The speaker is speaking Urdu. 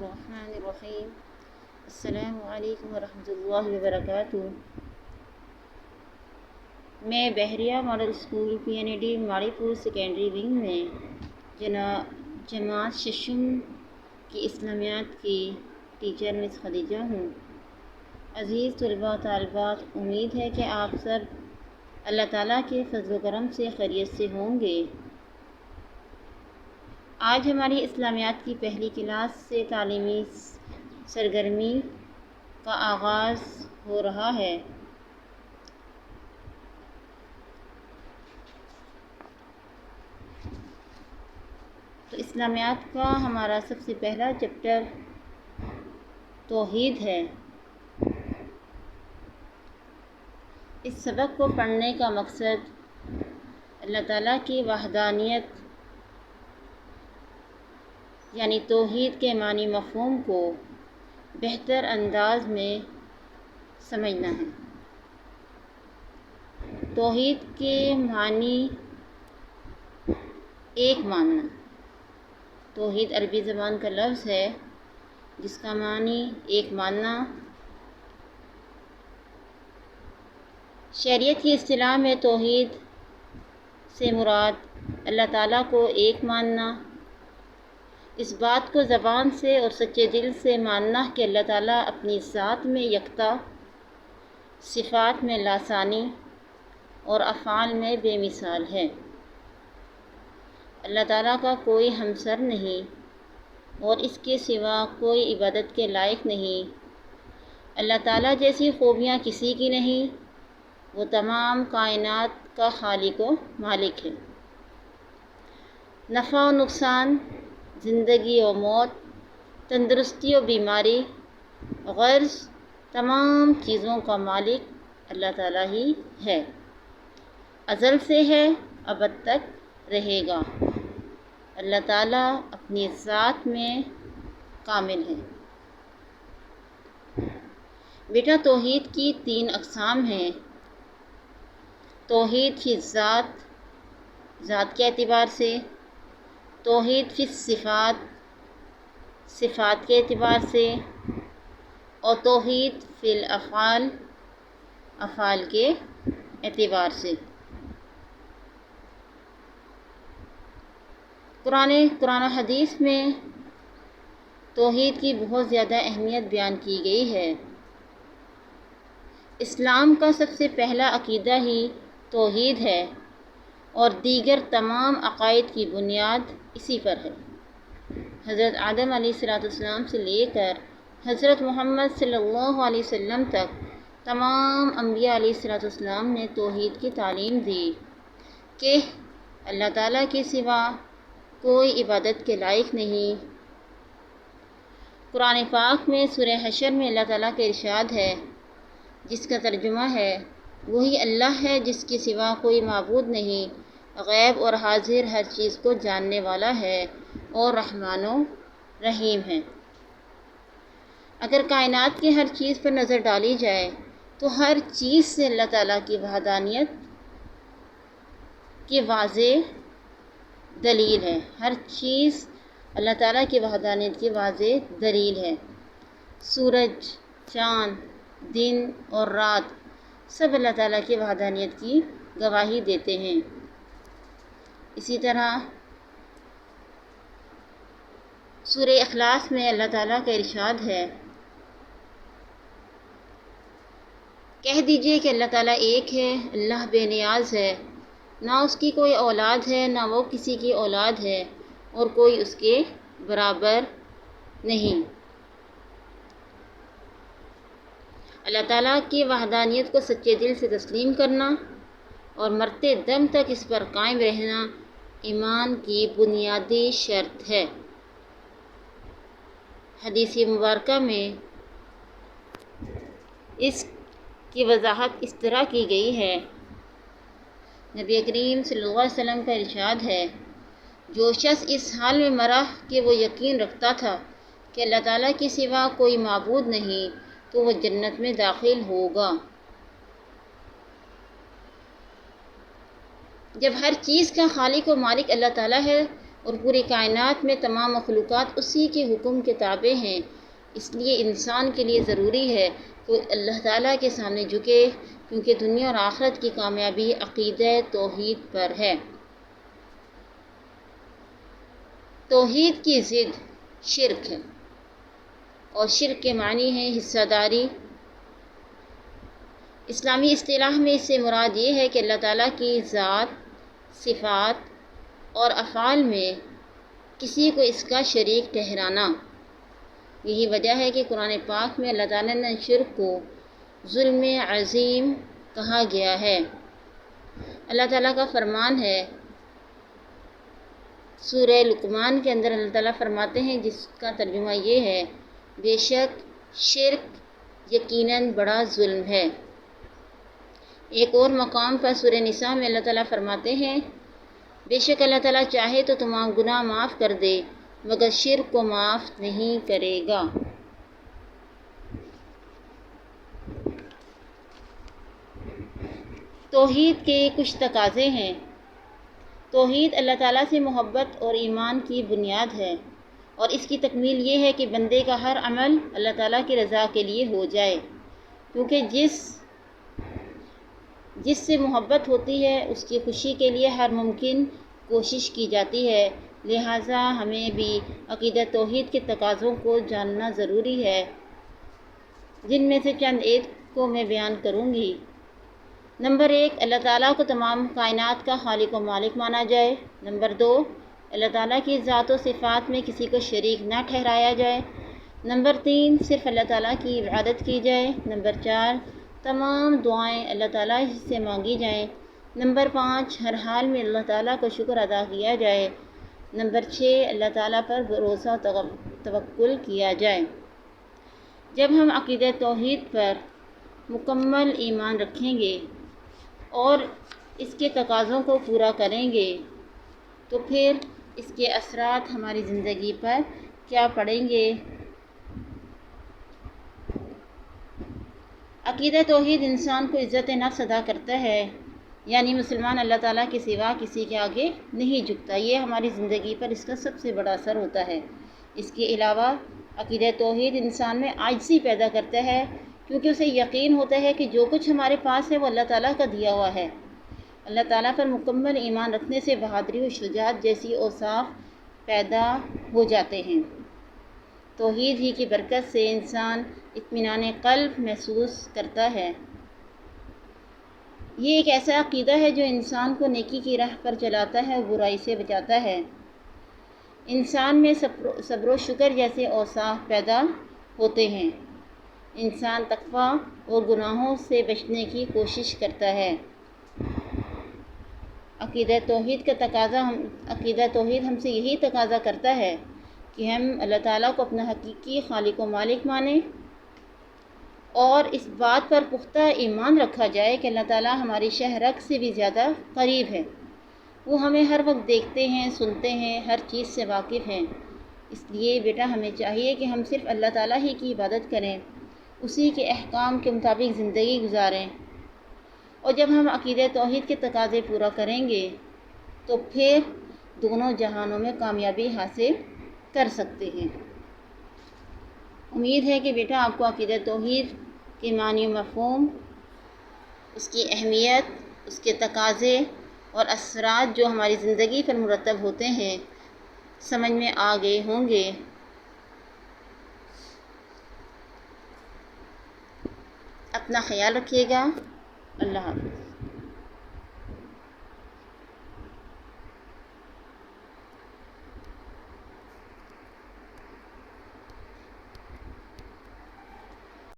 الرحمن الرحیم۔ السلام علیکم ورحمۃ اللہ وبرکاتہ۔ میں بحریہ ماڈل اسکول PNAD ماڑی پور سیکنڈری ونگ میں جماعت ششم کی اسلامیات کی ٹیچر مس خدیجہ ہوں۔ عزیز طلباء طالبات، امید ہے کہ آپ سب اللہ تعالیٰ کے فضل و کرم سے خیریت سے ہوں گے۔ آج ہماری اسلامیات کی پہلی کلاس سے تعلیمی سرگرمی کا آغاز ہو رہا ہے۔ تو اسلامیات کا ہمارا سب سے پہلا چیپٹر توحید ہے۔ اس سبق کو پڑھنے کا مقصد اللہ تعالیٰ کی وحدانیت یعنی توحید کے معنی مفہوم کو بہتر انداز میں سمجھنا ہے۔ توحید کے معنی ایک ماننا۔ توحید عربی زبان کا لفظ ہے جس کا معنی ایک ماننا۔ شریعت کی اصطلاح میں توحید سے مراد اللہ تعالیٰ کو ایک ماننا، اس بات کو زبان سے اور سچے دل سے ماننا کہ اللہ تعالیٰ اپنی ذات میں یکتا، صفات میں لاثانی اور افعال میں بے مثال ہے۔ اللہ تعالیٰ کا کوئی ہمسر نہیں اور اس کے سوا کوئی عبادت کے لائق نہیں۔ اللہ تعالیٰ جیسی خوبیاں کسی کی نہیں۔ وہ تمام کائنات کا خالق و مالک ہے۔ نفع و نقصان، زندگی و موت، تندرستی و بیماری، غرض تمام چیزوں کا مالک اللہ تعالیٰ ہی ہے۔ ازل سے ہے، ابد تک رہے گا۔ اللہ تعالیٰ اپنی ذات میں کامل ہے۔ بیٹا، توحید کی 3 اقسام ہیں۔ توحید فی الذات، ذات کے اعتبار سے، توحید فی الصفات، صفات کے اعتبار سے، اور توحید فی الافعال، افعال کے اعتبار سے۔ قرآن و حدیث میں توحید کی بہت زیادہ اہمیت بیان کی گئی ہے۔ اسلام کا سب سے پہلا عقیدہ ہی توحید ہے اور دیگر تمام عقائد کی بنیاد اسی پر ہے۔ حضرت آدم علیہ السلام سے لے کر حضرت محمد صلی اللہ علیہ وسلم تک تمام انبیاء علیہ السلام نے توحید کی تعلیم دی کہ اللہ تعالیٰ کے سوا کوئی عبادت کے لائق نہیں۔ قرآن پاک میں سورہ حشر میں اللہ تعالیٰ کا ارشاد ہے جس کا ترجمہ ہے، وہی اللہ ہے جس کے سوا کوئی معبود نہیں، غیب اور حاضر ہر چیز کو جاننے والا ہے اور رحمان و رحیم ہے۔ اگر کائنات کی ہر چیز پر نظر ڈالی جائے تو ہر چیز سے اللہ تعالیٰ کی وحدانیت کی واضح دلیل ہے۔ ہر چیز اللہ تعالیٰ کی وحدانیت کی واضح دلیل ہے۔ سورج، چاند، دن اور رات سب اللہ تعالیٰ کی وحدانیت کی گواہی دیتے ہیں۔ اسی طرح سورہ اخلاص میں اللہ تعالیٰ کا ارشاد ہے، کہہ دیجئے کہ اللہ تعالیٰ ایک ہے، اللہ بے نیاز ہے، نہ اس کی کوئی اولاد ہے، نہ وہ کسی کی اولاد ہے اور کوئی اس کے برابر نہیں۔ اللہ تعالیٰ کی وحدانیت کو سچے دل سے تسلیم کرنا اور مرتے دم تک اس پر قائم رہنا ایمان کی بنیادی شرط ہے۔ حدیث مبارکہ میں اس کی وضاحت اس طرح کی گئی ہے۔ نبی کریم صلی اللہ علیہ وسلم کا ارشاد ہے، جو شخص اس حال میں مرا کہ وہ یقین رکھتا تھا کہ اللہ تعالیٰ کے سوا کوئی معبود نہیں تو وہ جنت میں داخل ہوگا۔ جب ہر چیز کا خالق و مالک اللہ تعالیٰ ہے اور پوری کائنات میں تمام مخلوقات اسی کے حکم کے تابع ہیں۔ اس لیے انسان کے لیے ضروری ہے کہ اللہ تعالیٰ کے سامنے جھکے، کیونکہ دنیا اور آخرت کی کامیابی عقیدہ توحید پر ہے۔ توحید کی ضد شرک ہے، اور شرک کے معنی ہے حصہ داری۔ اسلامی اصطلاح میں اس سے مراد یہ ہے کہ اللہ تعالیٰ کی ذات، صفات اور افعال میں کسی کو اس کا شریک ٹھہرانا۔ یہی وجہ ہے کہ قرآن پاک میں اللہ تعالیٰ نے شرک کو ظلم عظیم کہا گیا ہے۔ اللہ تعالیٰ کا فرمان ہے سورہ لقمان کے اندر، اللہ تعالیٰ فرماتے ہیں، جس کا ترجمہ یہ ہے: بے شک شرک یقیناً بڑا ظلم ہے۔ ایک اور مقام پر سورہ نساء میں اللہ تعالیٰ فرماتے ہیں: بے شک اللہ تعالیٰ چاہے تو تمام گناہ معاف کر دے، مگر شرک کو معاف نہیں کرے گا۔ توحید کے کچھ تقاضے ہیں۔ توحید اللہ تعالیٰ سے محبت اور ایمان کی بنیاد ہے، اور اس کی تکمیل یہ ہے کہ بندے کا ہر عمل اللہ تعالیٰ کی رضا کے لیے ہو جائے، کیونکہ جس سے محبت ہوتی ہے اس کی خوشی کے لیے ہر ممکن کوشش کی جاتی ہے۔ لہٰذا ہمیں بھی عقیدہ توحید کے تقاضوں کو جاننا ضروری ہے، جن میں سے چند ایک کو میں بیان کروں گی۔ نمبر 1، اللہ تعالیٰ کو تمام کائنات کا خالق و مالک مانا جائے۔ نمبر 2، اللہ تعالیٰ کی ذات و صفات میں کسی کو شریک نہ ٹھہرایا جائے۔ نمبر 3، صرف اللہ تعالیٰ کی عبادت کی جائے۔ نمبر 4، تمام دعائیں اللہ تعالیٰ ہی سے مانگی جائیں۔ نمبر 5، ہر حال میں اللہ تعالیٰ کا شکر ادا کیا جائے۔ نمبر 6، اللہ تعالیٰ پر بھروسہ توکل کیا جائے۔ جب ہم عقیدہ توحید پر مکمل ایمان رکھیں گے اور اس کے تقاضوں کو پورا کریں گے تو پھر اس کے اثرات ہماری زندگی پر کیا پڑیں گے۔ عقیدہ توحید انسان کو عزت نفس ادا کرتا ہے، یعنی مسلمان اللہ تعالیٰ کے سوا کسی کے آگے نہیں جھکتا۔ یہ ہماری زندگی پر اس کا سب سے بڑا اثر ہوتا ہے۔ اس کے علاوہ عقیدہ توحید انسان میں عاجزی پیدا کرتا ہے، کیونکہ اسے یقین ہوتا ہے کہ جو کچھ ہمارے پاس ہے وہ اللہ تعالیٰ کا دیا ہوا ہے۔ اللہ تعالیٰ پر مکمل ایمان رکھنے سے بہادری و شجاعت جیسی اوصاف پیدا ہو جاتے ہیں۔ توحید ہی کی برکت سے انسان اطمینان قلب محسوس کرتا ہے۔ یہ ایک ایسا عقیدہ ہے جو انسان کو نیکی کی راہ پر چلاتا ہے اور برائی سے بچاتا ہے۔ انسان میں صبر و شکر جیسے اوصاف پیدا ہوتے ہیں۔ انسان تقویٰ اور گناہوں سے بچنے کی کوشش کرتا ہے۔ عقیدہ توحید ہم سے یہی تقاضا کرتا ہے کہ ہم اللہ تعالیٰ کو اپنا حقیقی خالق و مالک مانیں، اور اس بات پر پختہ ایمان رکھا جائے کہ اللہ تعالیٰ ہماری شہ رگ سے بھی زیادہ قریب ہے۔ وہ ہمیں ہر وقت دیکھتے ہیں، سنتے ہیں، ہر چیز سے واقف ہیں۔ اس لیے بیٹا ہمیں چاہیے کہ ہم صرف اللہ تعالیٰ ہی کی عبادت کریں، اسی کے احکام کے مطابق زندگی گزاریں، اور جب ہم عقیدہ توحید کے تقاضے پورا کریں گے تو پھر دونوں جہانوں میں کامیابی حاصل کر سکتے ہیں۔ امید ہے کہ بیٹا آپ کو عقیدہ توحید کے معنی و مفہوم، اس کی اہمیت، اس کے تقاضے اور اثرات جو ہماری زندگی پر مرتب ہوتے ہیں سمجھ میں آ گئے ہوں گے۔ اپنا خیال رکھیے گا۔ اللہ حافظ۔